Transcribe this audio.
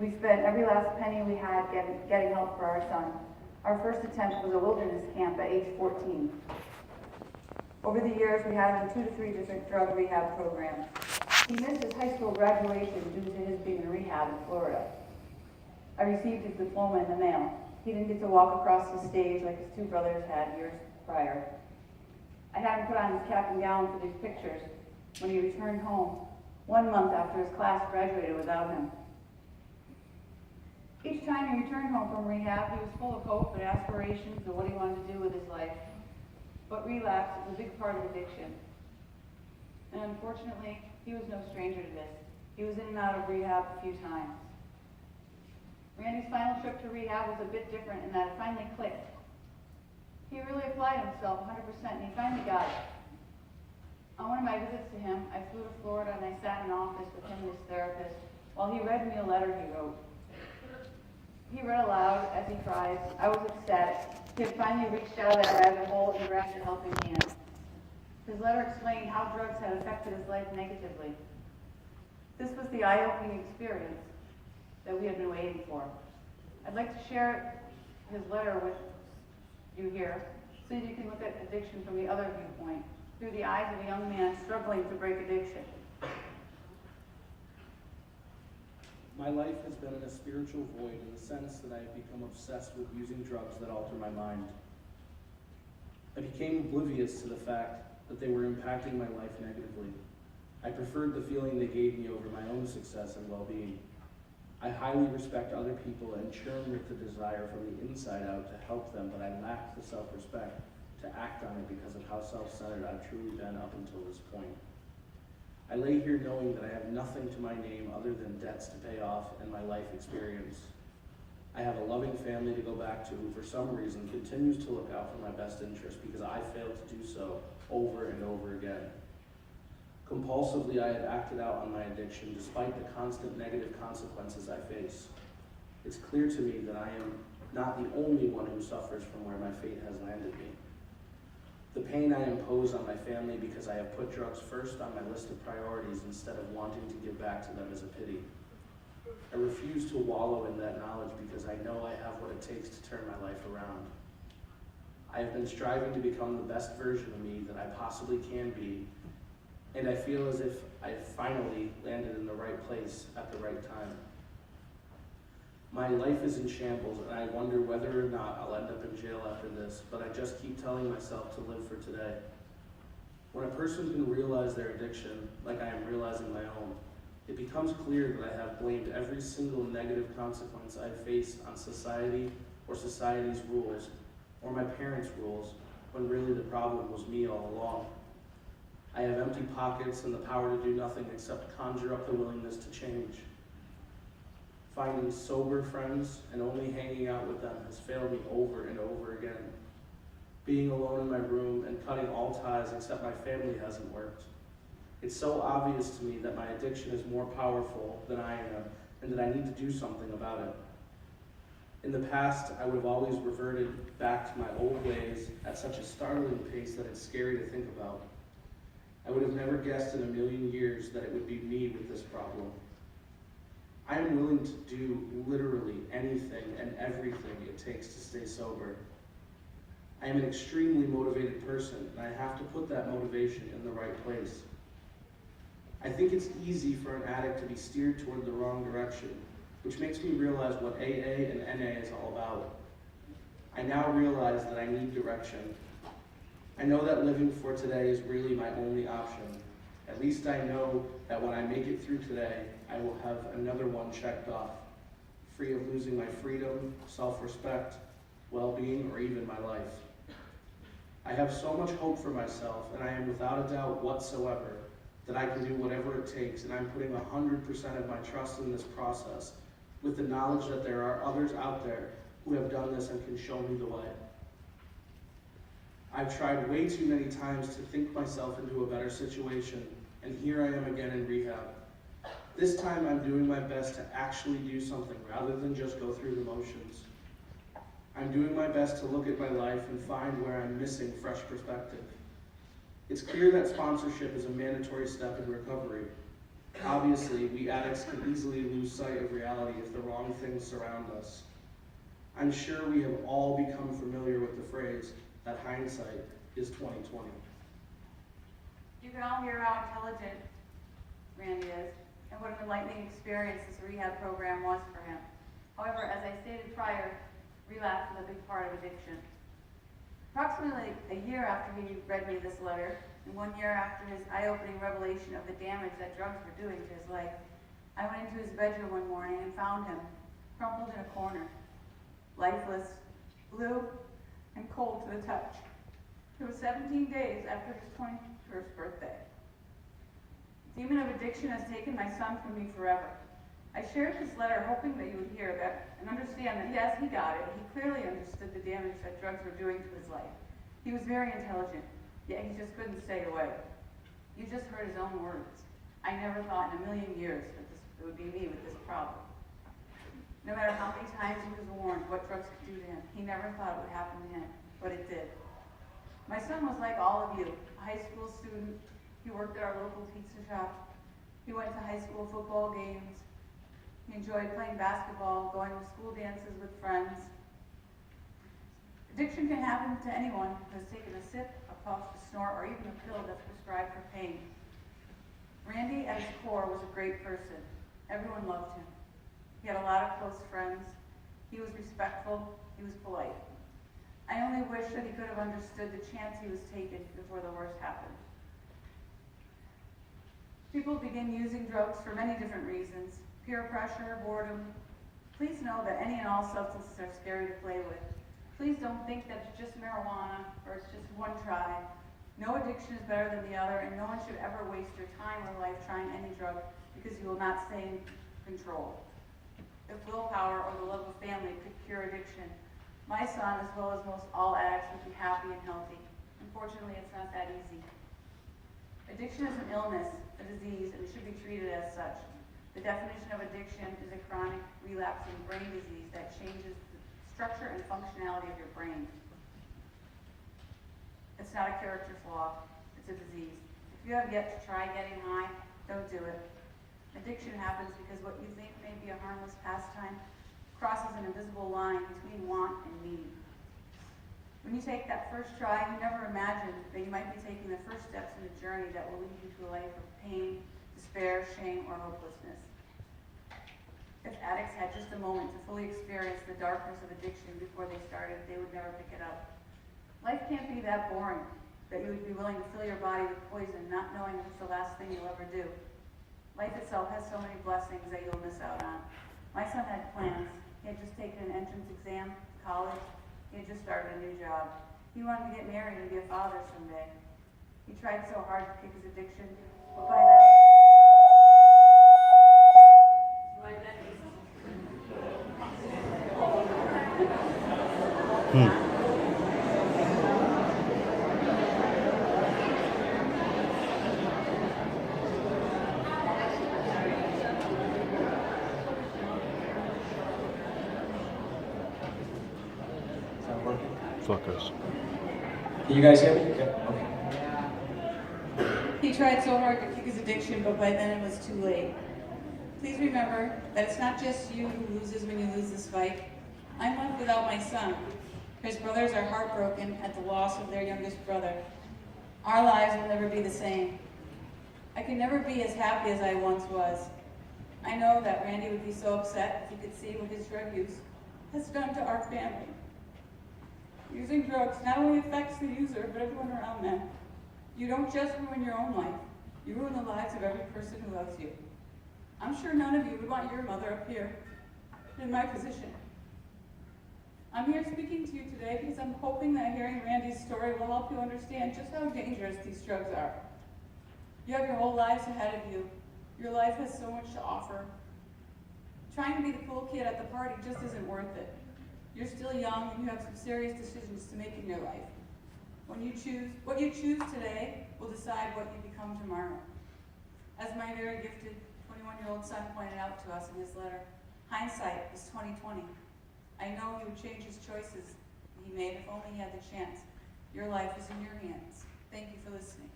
We spent every last penny we had getting help for our son. Our first attempt was a wilderness camp at age 14. Over the years, we had him in 2 to 3 different drug rehab programs. He missed his high school graduation due to his being in rehab in Florida. I received his diploma in the mail. He didn't get to walk across the stage like his 2 brothers had years prior. I had him put on his cap and gown for these pictures when he returned home 1 month after his class graduated without him. Each time he returned home from rehab, he was full of hope and aspirations of what he wanted to do with his life. But relapse is a big part of addiction. And unfortunately, he was no stranger to this. He was in and out of rehab a few times. Randy's final trip to rehab was a bit different in that it finally clicked. He really applied himself 100% and he finally got it. On one of my visits to him, I flew to Florida and I sat in an office with him and his therapist while he read me a letter he wrote. He read aloud as he cried. I was ecstatic. He had finally reached out of that rabbit hole and grabbed a helping hand. His letter explained how drugs had affected his life negatively. This was the eye-opening experience that we had been waiting for. I'd like to share his letter with you here so that you can look at addiction from the other viewpoint, through the eyes of a young man struggling to break addiction. My life has been in a spiritual void in the sense that I have become obsessed with using drugs that alter my mind. I became oblivious to the fact that they were impacting my life negatively. I preferred the feeling they gave me over my own success and well-being. I highly respect other people and churn with the desire from the inside out to help them, but I lacked the self-respect to act on it because of how self-centered I've truly been up until this point. I lay here knowing that I have nothing to my name other than debts to pay off and my life experience. I have a loving family to go back to who for some reason continues to look out for my best interest because I failed to do so over and over again. Compulsively, I have acted out on my addiction despite the constant negative consequences I face. It's clear to me that I am not the only one who suffers from where my fate has landed me. The pain I impose on my family because I have put drugs first on my list of priorities instead of wanting to give back to them is a pity. I refuse to wallow in that knowledge because I know I have what it takes to turn my life around. I have been striving to become the best version of me that I possibly can be, and I feel as if I finally landed in the right place at the right time. My life is in shambles, and I wonder whether or not I'll end up in jail after this, but I just keep telling myself to live for today. When a person can realize their addiction, like I am realizing my own, it becomes clear that I have blamed every single negative consequence I face on society or society's rules, or my parents' rules, when really the problem was me all along. I have empty pockets and the power to do nothing except conjure up the willingness to change. Finding sober friends and only hanging out with them has failed me over and over again. Being alone in my room and cutting all ties except my family hasn't worked. It's so obvious to me that my addiction is more powerful than I am and that I need to do something about it. In the past, I would have always reverted back to my old ways at such a startling pace that it's scary to think about. I would have never guessed in a million years that it would be me with this problem. I am willing to do literally anything and everything it takes to stay sober. I am an extremely motivated person, and I have to put that motivation in the right place. I think it's easy for an addict to be steered toward the wrong direction, which makes me realize what AA and NA is all about. I now realize that I need direction. I know that living for today is really my only option. At least I know that when I make it through today, I will have another one checked off, free of losing my freedom, self-respect, well-being, or even my life. I have so much hope for myself, and I am without a doubt whatsoever that I can do whatever it takes, and I'm putting 100% of my trust in this process, with the knowledge that there are others out there who have done this and can show me the way. I've tried way too many times to think myself into a better situation, and here I am again in rehab. This time I'm doing my best to actually do something rather than just go through the motions. I'm doing my best to look at my life and find where I'm missing fresh perspective. It's clear that sponsorship is a mandatory step in recovery. Obviously, we addicts can easily lose sight of reality if the wrong things surround us. I'm sure we have all become familiar with the phrase that hindsight is 20/20. You can all hear how intelligent Randy is and what an enlightening experience this rehab program was for him. However, as I stated prior, relapse is a big part of addiction. Approximately a year after he read me this letter, and 1 year after his eye-opening revelation of the damage that drugs were doing to his life, I went into his bedroom one morning and found him crumpled in a corner, lifeless, blue, and cold to the touch. It was 17 days after his 21st birthday. The demon of addiction has taken my son from me forever. I shared this letter hoping that you would hear that and understand that yes, he got it. He clearly understood the damage that drugs were doing to his life. He was very intelligent, yet he just couldn't stay away. You just heard his own words. I never thought in a million years that it would be me with this problem. No matter how many times he was warned what drugs could do to him, he never thought it would happen to him, but it did. My son was like all of you, a high school student. He worked at our local pizza shop. He went to high school football games. He enjoyed playing basketball, going to school dances with friends. Addiction can happen to anyone who has taken a sip, a puff, a snort, or even a pill that's prescribed for pain. Randy, at his core, was a great person. Everyone loved him. He had a lot of close friends. He was respectful. He was polite. I only wish that he could have understood the chance he was taking before the worst happened. People begin using drugs for many different reasons. Peer pressure, boredom. Please know that any and all substances are scary to play with. Please don't think that it's just marijuana or it's just one try. No addiction is better than the other, and no one should ever waste your time or life trying any drug because you will not stay in control. If willpower or the love of family could cure addiction, my son, as well as most all addicts, would be happy and healthy. Unfortunately, it's not that easy. Addiction is an illness, a disease, and it should be treated as such. The definition of addiction is a chronic, relapsing brain disease that changes the structure and functionality of your brain. It's not a character flaw, it's a disease. If you have yet to try getting high, don't do it. Addiction happens because what you think may be a harmless pastime crosses an invisible line between want and need. When you take that first try, you never imagined that you might be taking the first steps in a journey that will lead you to a life of pain, despair, shame, or hopelessness. If addicts had just a moment to fully experience the darkness of addiction before they started, they would never pick it up. Life can't be that boring that you would be willing to fill your body with poison, not knowing if it's the last thing you'll ever do. Life itself has so many blessings that you'll miss out on. My son had plans. He had just taken an entrance exam to college. He had just started a new job. He wanted to get married and be a father someday. He tried so hard to kick his addiction, but by then Fuckers. Can you guys hear me? Yeah. Okay. he tried so hard to kick his addiction, but by then it was too late. Please remember that it's not just you who loses when you lose this fight. I'm left without my son. His brothers are heartbroken at the loss of their youngest brother. Our lives will never be the same. I can never be as happy as I once was. I know that Randy would be so upset if he could see what his drug use has done to our family. Using drugs not only affects the user, but everyone around them. You don't just ruin your own life, you ruin the lives of every person who loves you. I'm sure none of you would want your mother up here in my position. I'm here speaking to you today because I'm hoping that hearing Randy's story will help you understand just how dangerous these drugs are. You have your whole lives ahead of you. Your life has so much to offer. Trying to be the cool kid at the party just isn't worth it. You're still young and you have some serious decisions to make in your life. What you choose today will decide what you become tomorrow. As my very gifted 21-year-old son pointed out to us in his letter, hindsight is 20/20. I know he would change his choices he made if only he had the chance. Your life is in your hands. Thank you for listening.